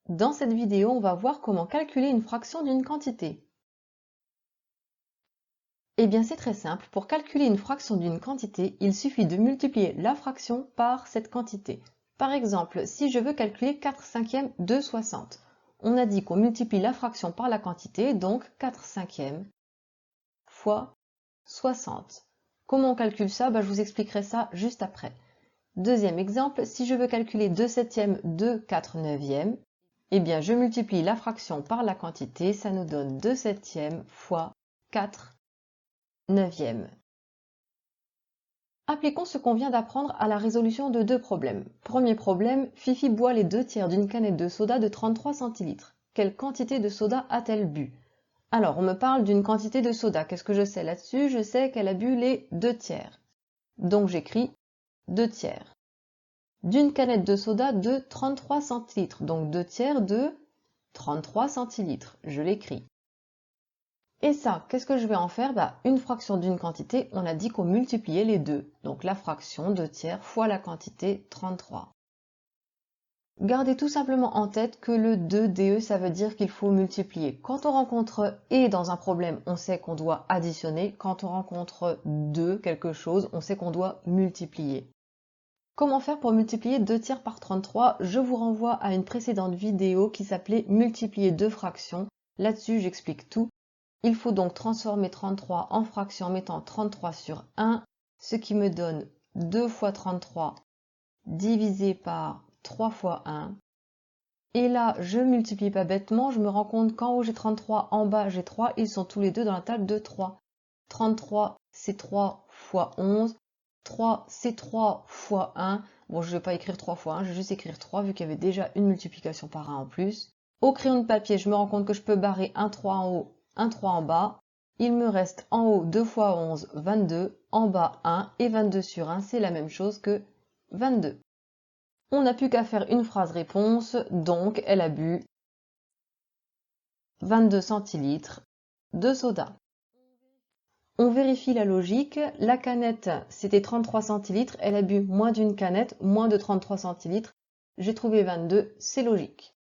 Dans cette vidéo, on va voir comment calculer une fraction d'une quantité. Eh bien, c'est très simple. Pour calculer une fraction d'une quantité, il suffit de multiplier la fraction par cette quantité. Par exemple, si je veux calculer 4 cinquièmes de 60, on a dit qu'on multiplie la fraction par la quantité, donc 4 cinquièmes fois 60. Comment on calcule ça? Je vous expliquerai ça juste après. Deuxième exemple, si je veux calculer 2 septièmes de 4 neuvièmes, eh bien je multiplie la fraction par la quantité, ça nous donne 2 septièmes fois 4 neuvièmes. Appliquons ce qu'on vient d'apprendre à la résolution de deux problèmes. Premier problème, Fifi boit les 2/3 d'une canette de soda de 33 centilitres. Quelle quantité de soda a-t-elle bu? Alors, on me parle d'une quantité de soda. Qu'est-ce que je sais là-dessus? Je sais qu'elle a bu les 2/3. Donc j'écris 2/3. D'une canette de soda de 33 centilitres. Donc 2/3 de 33 centilitres. Je l'écris. Et ça, qu'est-ce que je vais en faire? Une fraction d'une quantité, on a dit qu'on multipliait les deux. Donc la fraction 2/3 fois la quantité 33. Gardez tout simplement en tête que le 2DE, ça veut dire qu'il faut multiplier. Quand on rencontre et dans un problème, on sait qu'on doit additionner. Quand on rencontre 2 quelque chose, on sait qu'on doit multiplier. Comment faire pour multiplier 2/3 par 33? Je vous renvoie à une précédente vidéo qui s'appelait multiplier deux fractions. Là-dessus, j'explique tout. Il faut donc transformer 33 en fraction en mettant 33 sur 1, ce qui me donne 2 fois 33 divisé par 3 fois 1. Et là, je multiplie pas bêtement, je me rends compte qu'en haut j'ai 33, en bas j'ai 3, ils sont tous les deux dans la table de 3. 33, c'est 3 fois 11. 3, c'est 3 fois 1. Bon, je ne vais pas écrire 3 fois 1, je vais juste écrire 3 vu qu'il y avait déjà une multiplication par 1 en plus. Au crayon de papier, je me rends compte que je peux barrer un 3 en haut, un 3 en bas. Il me reste en haut 2 fois 11, 22, en bas 1 et 22 sur 1, c'est la même chose que 22. On n'a plus qu'à faire une phrase réponse, donc elle a bu 22 centilitres de soda. On vérifie la logique, la canette c'était 33 centilitres, elle a bu moins d'une canette, moins de 33 centilitres, j'ai trouvé 22, c'est logique.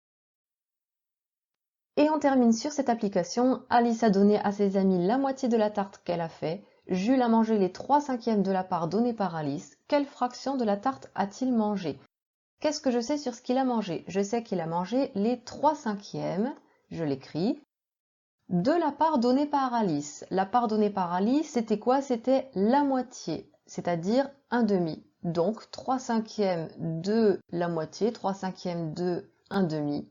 Et on termine sur cette application, Alice a donné à ses amis la moitié de la tarte qu'elle a fait, Jules a mangé les 3 cinquièmes de la part donnée par Alice, quelle fraction de la tarte a-t-il mangé? Qu'est-ce que je sais sur ce qu'il a mangé? Je sais qu'il a mangé les 3 cinquièmes, je l'écris, de la part donnée par Alice. La part donnée par Alice, c'était quoi? C'était la moitié, c'est-à-dire un demi. Donc 3 cinquièmes de la moitié, 3 cinquièmes de un demi.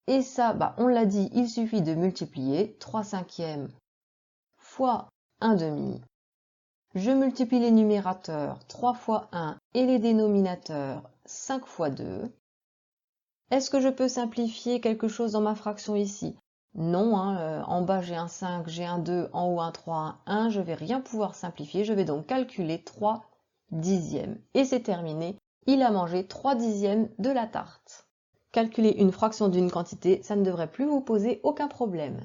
Et ça, on l'a dit, il suffit de multiplier 3 cinquièmes fois un demi. Je multiplie les numérateurs 3 fois 1 et les dénominateurs 5 fois 2. Est-ce que je peux simplifier quelque chose dans ma fraction ici? Non, en bas j'ai un 5, j'ai un 2, en haut un 3, un 1, je ne vais rien pouvoir simplifier, je vais donc calculer 3 dixièmes. Et c'est terminé, il a mangé 3 dixièmes de la tarte. Calculer une fraction d'une quantité, ça ne devrait plus vous poser aucun problème.